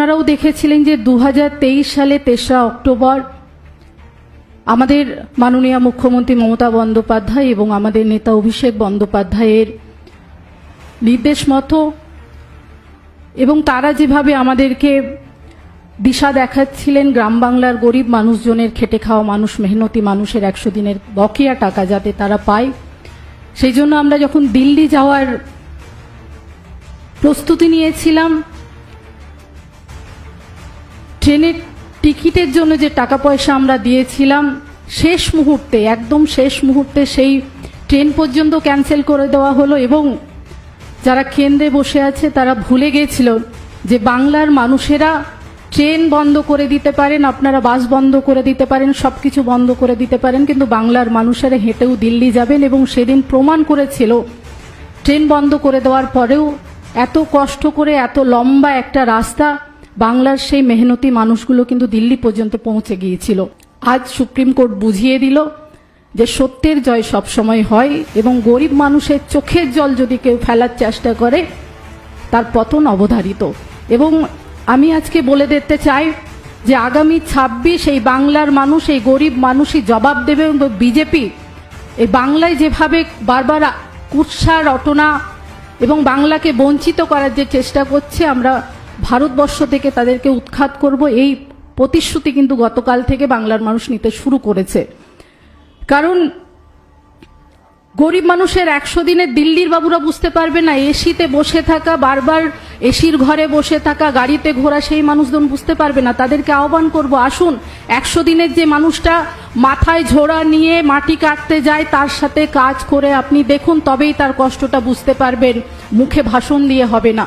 আপনারাও দেখেছিলেন যে 2023 সালে 3রা অক্টোবর আমাদের মাননীয় মুখ্যমন্ত্রী মমতা বন্দ্যোপাধ্যায় এবং আমাদের নেতা অভিষেক বন্দ্যোপাধ্যায়ের নির্দেশ মতো এবং তারা যেভাবে আমাদেরকে দিশা দেখাচ্ছিলেন গ্রাম বাংলার গরিব মানুষজনের, খেটে খাওয়া মানুষ, মেহনতি মানুষের 100 দিনের বকেয়া টাকা যাতে তারা পায়, সেই জন্য আমরা যখন দিল্লি যাওয়ার প্রস্তুতি নিয়েছিলাম, ট্রেনের টিকিটের জন্য যে টাকা পয়সা আমরা দিয়েছিলাম, শেষ মুহূর্তে, একদম শেষ মুহূর্তে সেই ট্রেন পর্যন্ত ক্যান্সেল করে দেওয়া হলো। এবং যারা কেন্দ্রে বসে আছে তারা ভুলে গিয়েছিল যে বাংলার মানুষেরা ট্রেন বন্ধ করে দিতে পারেন, আপনারা বাস বন্ধ করে দিতে পারেন, সবকিছু বন্ধ করে দিতে পারেন, কিন্তু বাংলার মানুষেরা হেঁটেও দিল্লি যাবেন। এবং সেদিন প্রমাণ করেছিল ট্রেন বন্ধ করে দেওয়ার পরেও এত কষ্ট করে এত লম্বা একটা রাস্তা বাংলার সেই মেহনতি মানুষগুলো কিন্তু দিল্লি পর্যন্ত পৌঁছে গিয়েছিল। আজ সুপ্রিম কোর্ট বুঝিয়ে দিল যে সত্যের জয় সবসময় হয় এবং গরিব মানুষের চোখের জল যদি কেউ ফেলার চেষ্টা করে তার পতন অবধারিত। এবং আমি আজকে বলে দিতে চাই যে আগামী 26 এই বাংলার মানুষ, এই গরিব মানুষই জবাব দেবে। এবং বিজেপি এই বাংলায় যেভাবে বারবার কুৎসা রটনা এবং বাংলাকে বঞ্চিত করার যে চেষ্টা করছে, আমরা ভারতবর্ষ থেকে তাদেরকে উৎখাত করব, এই প্রতিশ্রুতি কিন্তু গতকাল থেকে বাংলার মানুষ নিতে শুরু করেছে। কারণ গরিব মানুষের 100 দিনে দিল্লির বাবুরা বুঝতে পারবে না, এসিতে বসে থাকা, বারবার এসির ঘরে বসে থাকা, গাড়িতে ঘোরা সেই মানুষজন বুঝতে পারবে না। তাদেরকে আহ্বান করব, আসুন 100 দিনের যে মানুষটা মাথায় ঝোড়া নিয়ে মাটি কাটতে যায় তার সাথে কাজ করে আপনি দেখুন, তবেই তার কষ্টটা বুঝতে পারবেন, মুখে ভাষণ দিয়ে হবে না।